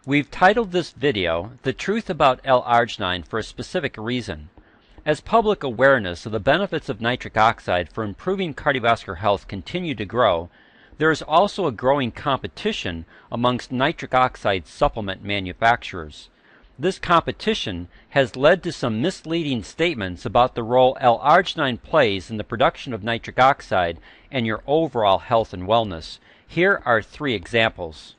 We've titled this video, The Truth About L-Arginine, for a specific reason. As public awareness of the benefits of nitric oxide for improving cardiovascular health continue to grow, there is also a growing competition amongst nitric oxide supplement manufacturers. This competition has led to some misleading statements about the role L-arginine plays in the production of nitric oxide and your overall health and wellness. Here are 3 examples.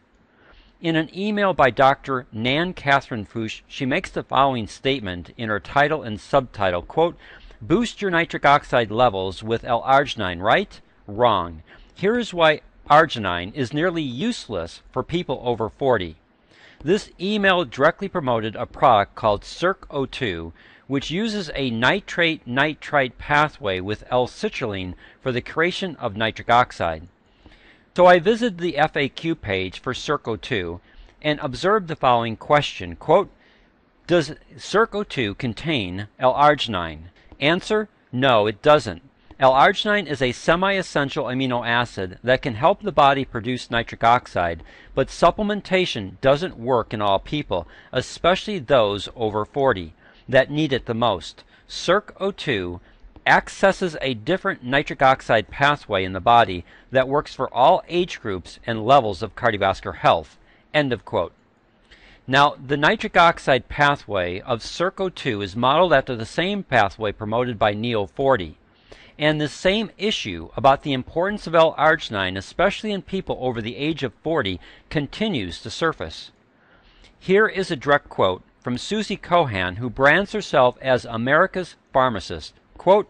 In an email by Dr. Nan Catherine Fuchs, she makes the following statement in her title and subtitle, quote, "Boost your nitric oxide levels with L-arginine, right? Wrong. Here is why arginine is nearly useless for people over 40. This email directly promoted a product called CircO2, which uses a nitrate-nitrite pathway with L-citrulline for the creation of nitric oxide. So I visited the FAQ page for CircO2 and observed the following question, quote, "Does CircO2 contain L-arginine?" Answer, no, it doesn't. L-arginine is a semi-essential amino acid that can help the body produce nitric oxide, but supplementation doesn't work in all people, especially those over 40, that need it the most. CircO2 accesses a different nitric oxide pathway in the body that works for all age groups and levels of cardiovascular health. End of quote. Now, the nitric oxide pathway of CircO2 is modeled after the same pathway promoted by Neo40. And the same issue about the importance of L-arginine, especially in people over the age of 40, continues to surface. Here is a direct quote from Susie Cohan, who brands herself as America's pharmacist. Quote,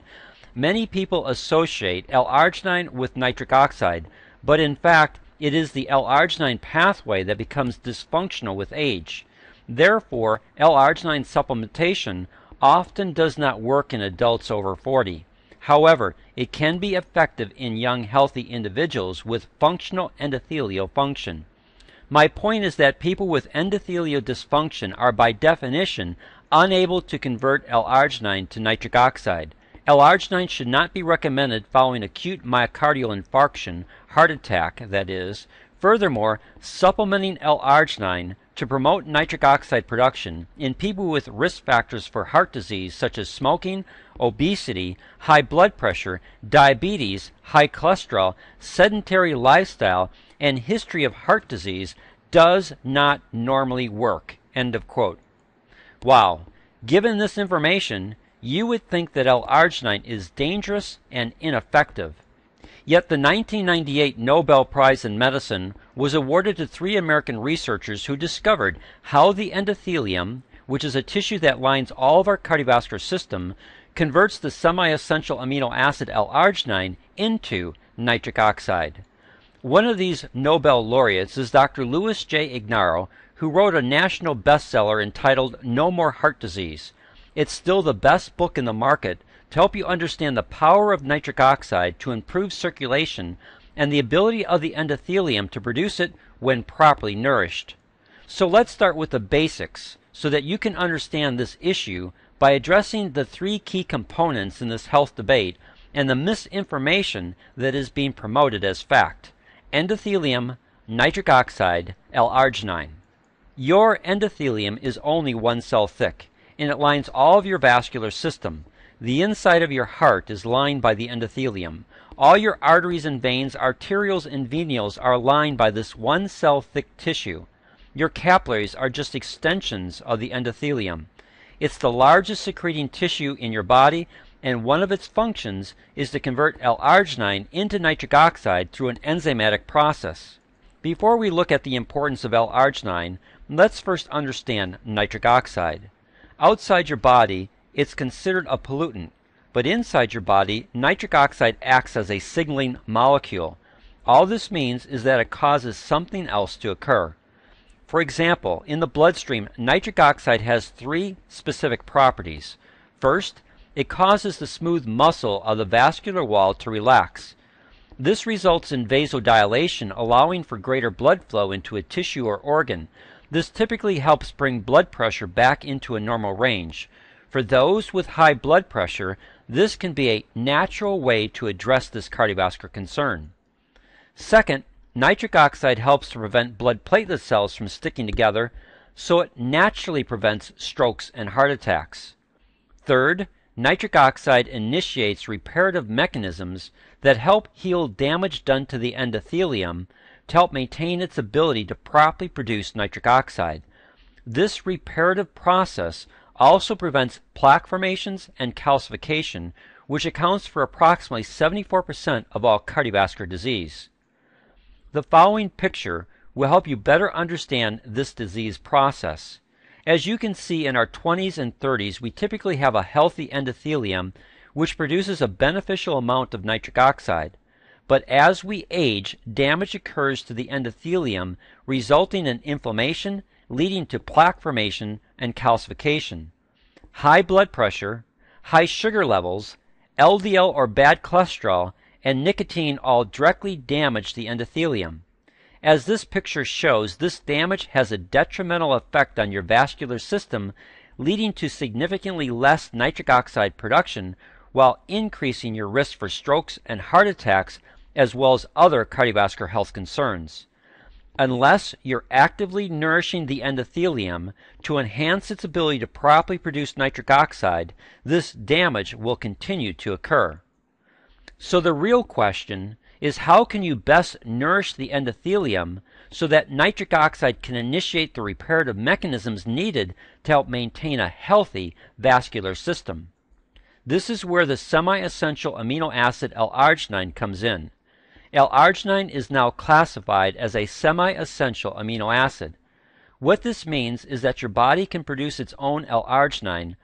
"Many people associate L-arginine with nitric oxide, but in fact it is the L-arginine pathway that becomes dysfunctional with age. Therefore, L-arginine supplementation often does not work in adults over 40. However, it can be effective in young healthy individuals with functional endothelial function. My point is that people with endothelial dysfunction are by definition unable to convert L-arginine to nitric oxide. L-arginine should not be recommended following acute myocardial infarction, heart attack, that is. Furthermore, supplementing L-arginine to promote nitric oxide production in people with risk factors for heart disease such as smoking, obesity, high blood pressure, diabetes, high cholesterol, sedentary lifestyle, and history of heart disease does not normally work." End of quote. Wow. Given this information, you would think that L-arginine is dangerous and ineffective. Yet the 1998 Nobel Prize in Medicine was awarded to 3 American researchers who discovered how the endothelium, which is a tissue that lines all of our cardiovascular system, converts the semi-essential amino acid L-arginine into nitric oxide. One of these Nobel laureates is Dr. Louis J. Ignarro, who wrote a national bestseller entitled No More Heart Disease. It's still the best book in the market to help you understand the power of nitric oxide to improve circulation and the ability of the endothelium to produce it when properly nourished. So let's start with the basics so that you can understand this issue by addressing the 3 key components in this health debate and the misinformation that is being promoted as fact. Endothelium, nitric oxide, L-arginine. Your endothelium is only 1 cell thick, and it lines all of your vascular system. The inside of your heart is lined by the endothelium. All your arteries and veins, arterioles and venules are lined by this 1 cell thick tissue. Your capillaries are just extensions of the endothelium. It's the largest secreting tissue in your body, and one of its functions is to convert L-arginine into nitric oxide through an enzymatic process. Before we look at the importance of L-arginine, let's first understand nitric oxide. Outside your body, it's considered a pollutant, but inside your body, nitric oxide acts as a signaling molecule. All this means is that it causes something else to occur. For example, in the bloodstream, nitric oxide has 3 specific properties. First, it causes the smooth muscle of the vascular wall to relax. This results in vasodilation, allowing for greater blood flow into a tissue or organ. This typically helps bring blood pressure back into a normal range. For those with high blood pressure, this can be a natural way to address this cardiovascular concern. Second, Nitric oxide helps to prevent blood platelet cells from sticking together, so it naturally prevents strokes and heart attacks. Third, nitric oxide initiates reparative mechanisms that help heal damage done to the endothelium to help maintain its ability to properly produce nitric oxide. This reparative process also prevents plaque formations and calcification, which accounts for approximately 74% of all cardiovascular disease. The following picture will help you better understand this disease process. As you can see, in our 20s and 30s, we typically have a healthy endothelium which produces a beneficial amount of nitric oxide. But as we age, damage occurs to the endothelium, resulting in inflammation, leading to plaque formation and calcification. High blood pressure, high sugar levels, LDL or bad cholesterol, and nicotine all directly damage the endothelium. As this picture shows, this damage has a detrimental effect on your vascular system, leading to significantly less nitric oxide production while increasing your risk for strokes and heart attacks, as well as other cardiovascular health concerns. Unless you're actively nourishing the endothelium to enhance its ability to properly produce nitric oxide, this damage will continue to occur. So the real question is, how can you best nourish the endothelium so that nitric oxide can initiate the reparative mechanisms needed to help maintain a healthy vascular system? This is where the semi-essential amino acid L-arginine comes in. L-arginine is now classified as a semi-essential amino acid. What this means is that your body can produce its own L-arginine,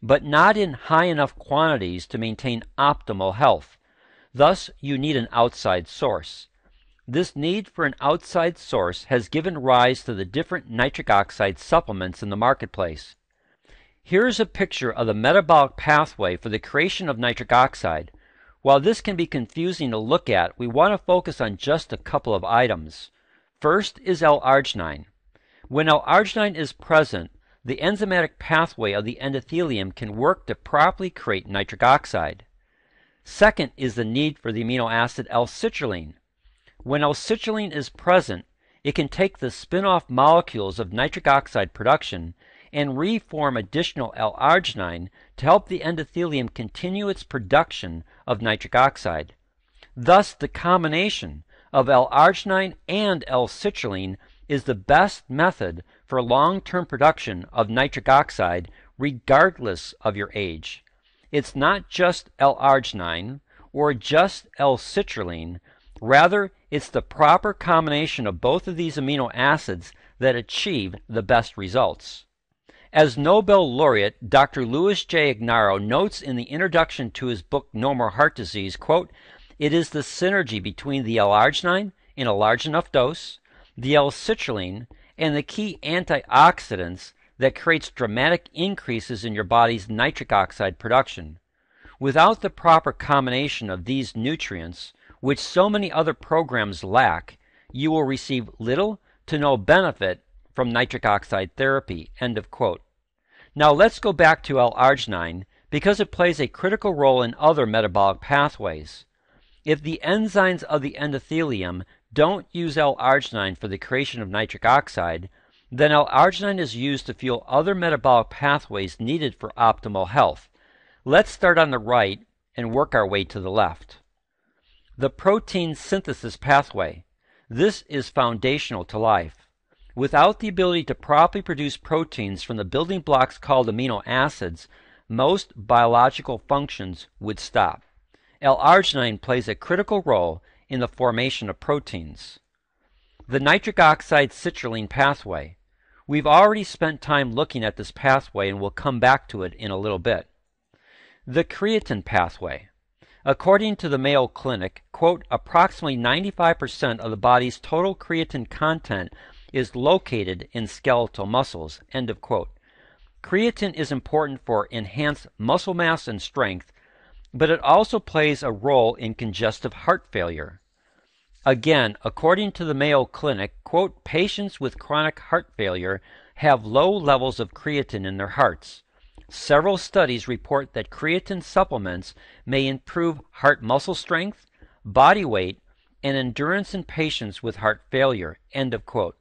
but not in high enough quantities to maintain optimal health. Thus, you need an outside source. This need for an outside source has given rise to the different nitric oxide supplements in the marketplace. Here's a picture of the metabolic pathway for the creation of nitric oxide. While this can be confusing to look at, we want to focus on just a couple of items. First is L-arginine. When L-arginine is present, the enzymatic pathway of the endothelium can work to properly create nitric oxide. Second is the need for the amino acid L-citrulline. When L-citrulline is present, it can take the spin-off molecules of nitric oxide production and reform additional L-arginine to help the endothelium continue its production of nitric oxide. Thus, the combination of L-arginine and L-citrulline is the best method for long-term production of nitric oxide regardless of your age. It's not just L-arginine or just L-citrulline. Rather, it's the proper combination of both of these amino acids that achieve the best results. As Nobel laureate Dr. Louis J. Ignarro notes in the introduction to his book No More Heart Disease, quote, "It is the synergy between the L-arginine in a large enough dose, the L-citrulline, and the key antioxidants that creates dramatic increases in your body's nitric oxide production. Without the proper combination of these nutrients, which so many other programs lack, you will receive little to no benefit from nitric oxide therapy," end of quote. Now let's go back to L-arginine because it plays a critical role in other metabolic pathways. If the enzymes of the endothelium don't use L-arginine for the creation of nitric oxide, then L-arginine is used to fuel other metabolic pathways needed for optimal health. Let's start on the right and work our way to the left. The protein synthesis pathway. This is foundational to life. Without the ability to properly produce proteins from the building blocks called amino acids, most biological functions would stop. L-arginine plays a critical role in the formation of proteins. The nitric oxide citrulline pathway. We've already spent time looking at this pathway and we'll come back to it in a little bit. The creatine pathway. According to the Mayo Clinic, quote, approximately 95% of the body's total creatine content is located in skeletal muscles, end of quote. Creatine is important for enhanced muscle mass and strength, but it also plays a role in congestive heart failure. Again, according to the Mayo Clinic, quote, patients with chronic heart failure have low levels of creatine in their hearts. Several studies report that creatine supplements may improve heart muscle strength, body weight, and endurance in patients with heart failure, end of quote.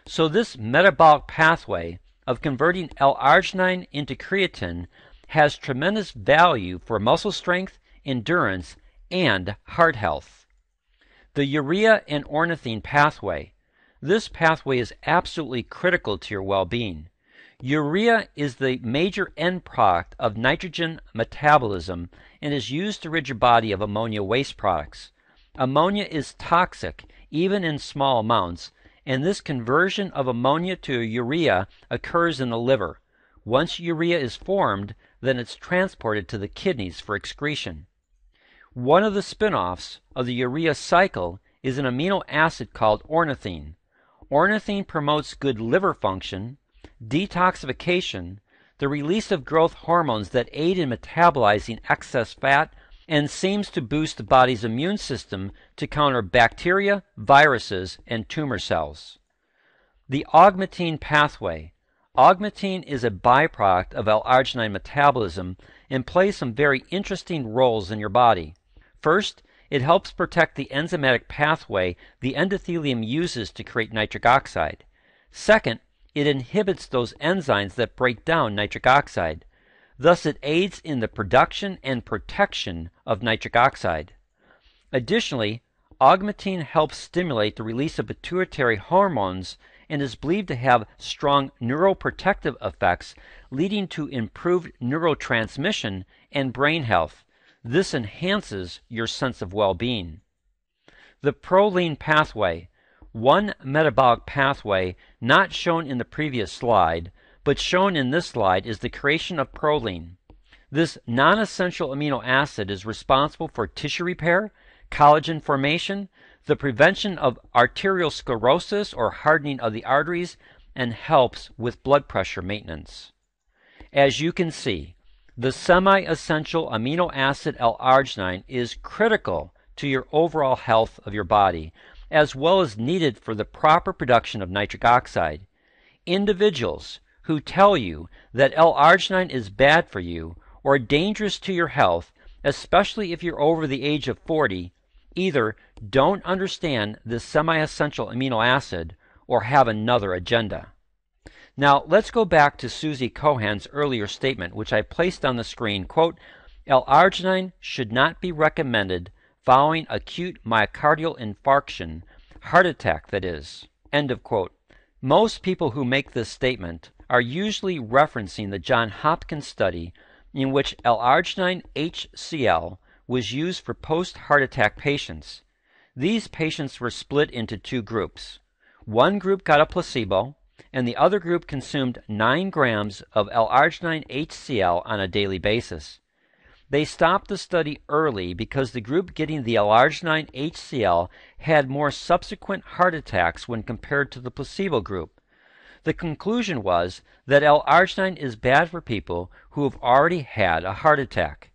So this metabolic pathway of converting L-arginine into creatine has tremendous value for muscle strength, endurance, and heart health. The urea and ornithine pathway. This pathway is absolutely critical to your well-being. Urea is the major end product of nitrogen metabolism and is used to rid your body of ammonia waste products. Ammonia is toxic, even in small amounts, and this conversion of ammonia to urea occurs in the liver. Once urea is formed, then it's transported to the kidneys for excretion. One of the spin-offs of the urea cycle is an amino acid called ornithine. Ornithine promotes good liver function, detoxification, the release of growth hormones that aid in metabolizing excess fat, and seems to boost the body's immune system to counter bacteria, viruses, and tumor cells. The augmentin pathway. Augmentin is a byproduct of L-arginine metabolism and plays some very interesting roles in your body. First, it helps protect the enzymatic pathway the endothelium uses to create nitric oxide. Second, it inhibits those enzymes that break down nitric oxide. Thus, it aids in the production and protection of nitric oxide. Additionally, augmentin helps stimulate the release of pituitary hormones and is believed to have strong neuroprotective effects, leading to improved neurotransmission and brain health. This enhances your sense of well-being. The proline pathway. One metabolic pathway not shown in the previous slide, but shown in this slide, is the creation of proline. This non-essential amino acid is responsible for tissue repair, collagen formation, the prevention of arteriosclerosis or hardening of the arteries, and helps with blood pressure maintenance. As you can see, the semi-essential amino acid L-arginine is critical to your overall health of your body, as well as needed for the proper production of nitric oxide. Individuals who tell you that L-arginine is bad for you or dangerous to your health, especially if you're over the age of 40, either don't understand this semi-essential amino acid or have another agenda. Now, let's go back to Susie Cohan's earlier statement, which I placed on the screen. Quote, L-arginine should not be recommended following acute myocardial infarction, heart attack that is. End of quote. Most people who make this statement are usually referencing the John Hopkins study in which L-arginine HCL was used for post-heart attack patients. These patients were split into two groups. One group got a placebo, and the other group consumed 9 grams of L-arginine HCL on a daily basis. They stopped the study early because the group getting the L-arginine HCL had more subsequent heart attacks when compared to the placebo group. The conclusion was that L-arginine is bad for people who have already had a heart attack.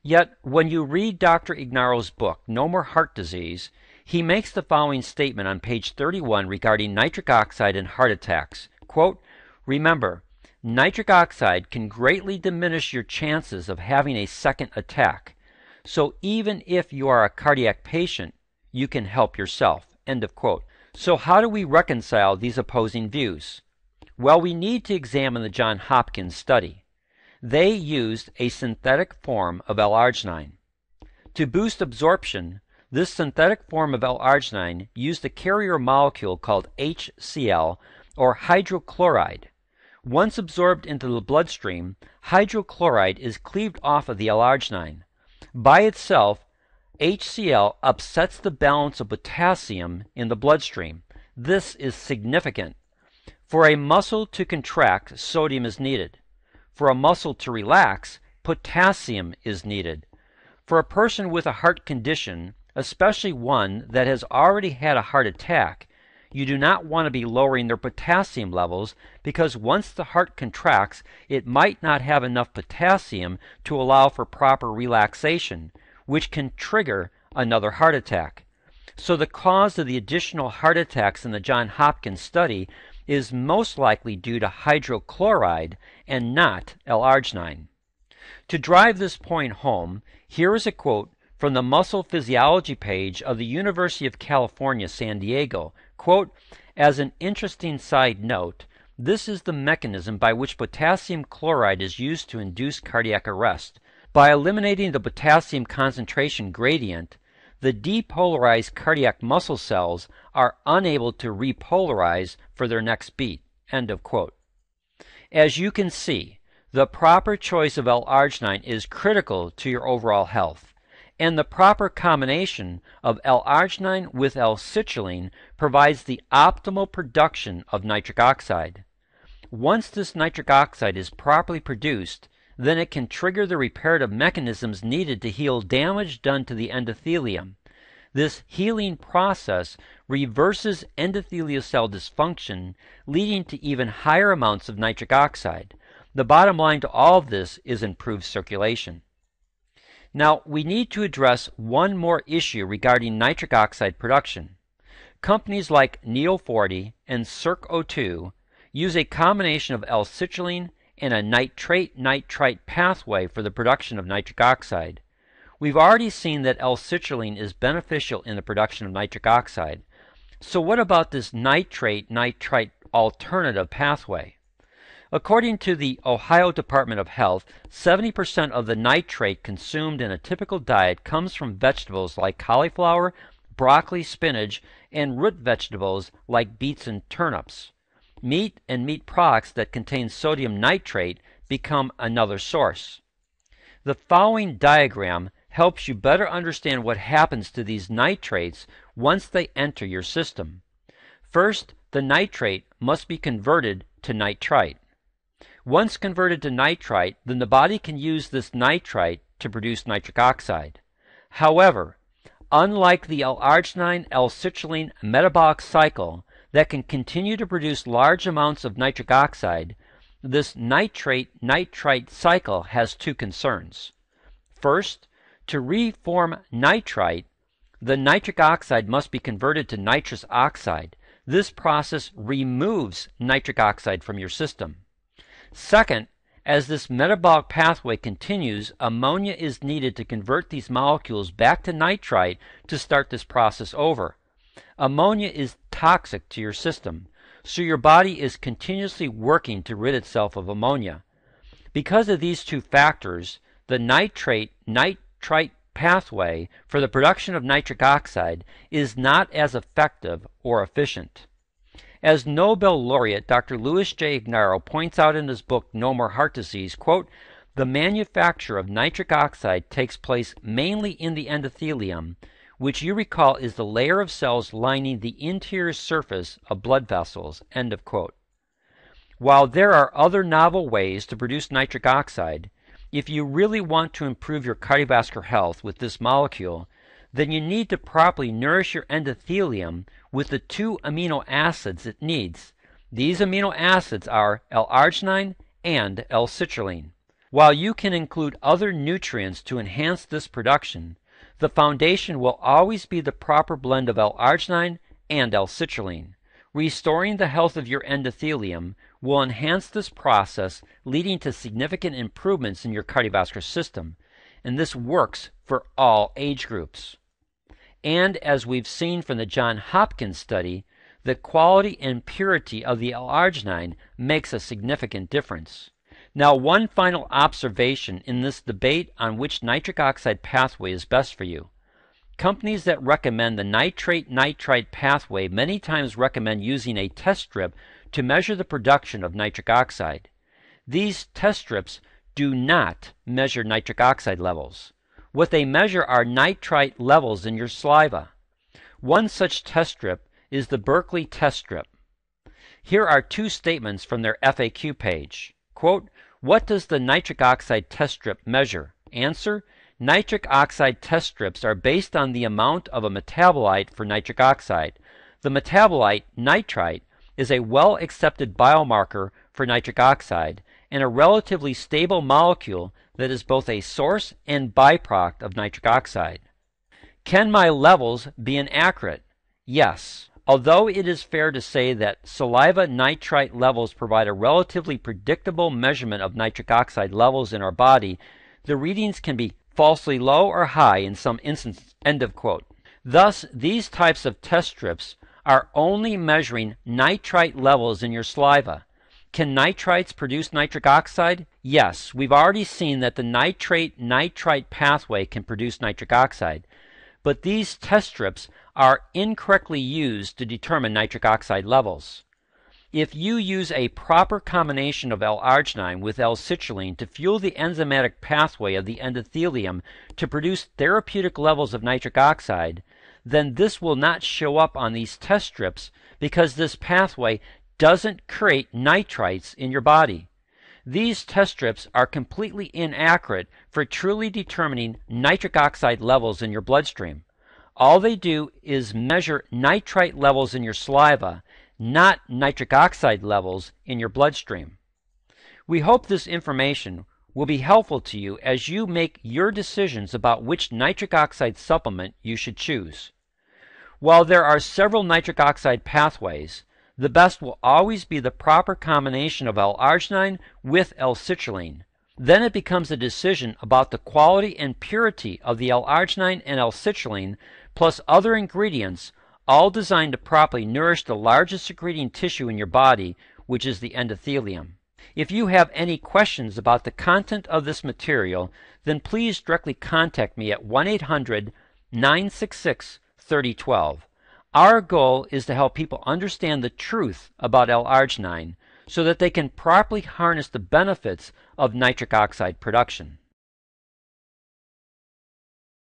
Yet, when you read Dr. Ignaro's book, No More Heart Disease, he makes the following statement on page 31 regarding nitric oxide and heart attacks. Quote, remember, nitric oxide can greatly diminish your chances of having a second attack. So even if you are a cardiac patient, you can help yourself. End of quote. So how do we reconcile these opposing views? Well, we need to examine the John Hopkins study. They used a synthetic form of L-arginine. To boost absorption, this synthetic form of L-arginine used a carrier molecule called HCl, or hydrochloride. Once absorbed into the bloodstream, hydrochloride is cleaved off of the L-arginine. By itself, HCl upsets the balance of potassium in the bloodstream. This is significant. For a muscle to contract, sodium is needed. For a muscle to relax, potassium is needed. For a person with a heart condition, especially one that has already had a heart attack, you do not want to be lowering their potassium levels because once the heart contracts, it might not have enough potassium to allow for proper relaxation, which can trigger another heart attack. So the cause of the additional heart attacks in the John Hopkins study is most likely due to hydrochloride and not L-arginine. To drive this point home, here is a quote from the muscle physiology page of the University of California, San Diego. Quote, as an interesting side note, this is the mechanism by which potassium chloride is used to induce cardiac arrest. By eliminating the potassium concentration gradient, the depolarized cardiac muscle cells are unable to repolarize for their next beat. End of quote. As you can see, the proper choice of L-arginine is critical to your overall health, and the proper combination of L-arginine with L-citrulline provides the optimal production of nitric oxide. Once this nitric oxide is properly produced, then it can trigger the reparative mechanisms needed to heal damage done to the endothelium. This healing process reverses endothelial cell dysfunction, leading to even higher amounts of nitric oxide. The bottom line to all of this is improved circulation. Now, we need to address one more issue regarding nitric oxide production. Companies like Neo40 and Circ-O2 use a combination of L-citrulline and a nitrate-nitrite pathway for the production of nitric oxide. We've already seen that L-citrulline is beneficial in the production of nitric oxide. So what about this nitrate-nitrite alternative pathway? According to the Ohio Department of Health, 70% of the nitrate consumed in a typical diet comes from vegetables like cauliflower, broccoli, spinach, and root vegetables like beets and turnips. Meat and meat products that contain sodium nitrate become another source. The following diagram helps you better understand what happens to these nitrates once they enter your system. First, the nitrate must be converted to nitrite. Once converted to nitrite, then the body can use this nitrite to produce nitric oxide. However, unlike the L-arginine L-citrulline metabolic cycle that can continue to produce large amounts of nitric oxide, this nitrate-nitrite cycle has two concerns. First, to reform nitrite, the nitric oxide must be converted to nitrous oxide. This process removes nitric oxide from your system. Second, as this metabolic pathway continues, ammonia is needed to convert these molecules back to nitrite to start this process over. Ammonia is toxic to your system, so your body is continuously working to rid itself of ammonia. Because of these two factors, the nitrate-nitrite pathway for the production of nitric oxide is not as effective or efficient. As Nobel laureate Dr. Louis J. Ignarro points out in his book No More Heart Disease, quote, the manufacture of nitric oxide takes place mainly in the endothelium, which you recall is the layer of cells lining the interior surface of blood vessels, end of quote. While there are other novel ways to produce nitric oxide, if you really want to improve your cardiovascular health with this molecule, then you need to properly nourish your endothelium with the two amino acids it needs. These amino acids are L-arginine and L-citrulline. While you can include other nutrients to enhance this production, the foundation will always be the proper blend of L-arginine and L-citrulline. Restoring the health of your endothelium will enhance this process, leading to significant improvements in your cardiovascular system, and this works for all age groups. And as we've seen from the John Hopkins study, the quality and purity of the L-arginine makes a significant difference. Now, one final observation in this debate on which nitric oxide pathway is best for you. Companies that recommend the nitrate-nitrite pathway many times recommend using a test strip to measure the production of nitric oxide. These test strips do not measure nitric oxide levels. What they measure are nitrite levels in your saliva. One such test strip is the Berkeley test strip. Here are two statements from their FAQ page. Quote, what does the nitric oxide test strip measure? Answer, nitric oxide test strips are based on the amount of a metabolite for nitric oxide. The metabolite, nitrite, is a well-accepted biomarker for nitric oxide and a relatively stable molecule that is both a source and byproduct of nitric oxide. Can my levels be inaccurate? Yes. Although it is fair to say that saliva nitrite levels provide a relatively predictable measurement of nitric oxide levels in our body, the readings can be falsely low or high in some instances, end of quote. Thus, these types of test strips are only measuring nitrite levels in your saliva. Can nitrites produce nitric oxide? Yes, we've already seen that the nitrate-nitrite pathway can produce nitric oxide, but these test strips are incorrectly used to determine nitric oxide levels. If you use a proper combination of L-arginine with L-citrulline to fuel the enzymatic pathway of the endothelium to produce therapeutic levels of nitric oxide, then this will not show up on these test strips because this pathway doesn't create nitrites in your body. These test strips are completely inaccurate for truly determining nitric oxide levels in your bloodstream. All they do is measure nitrite levels in your saliva, not nitric oxide levels in your bloodstream. We hope this information will be helpful to you as you make your decisions about which nitric oxide supplement you should choose. While there are several nitric oxide pathways, the best will always be the proper combination of L-arginine with L-citrulline. Then it becomes a decision about the quality and purity of the L-arginine and L-citrulline plus other ingredients, all designed to properly nourish the largest secreting tissue in your body, which is the endothelium. If you have any questions about the content of this material, then please directly contact me at 1-800-966-3012. Our goal is to help people understand the truth about L-arginine so that they can properly harness the benefits of nitric oxide production.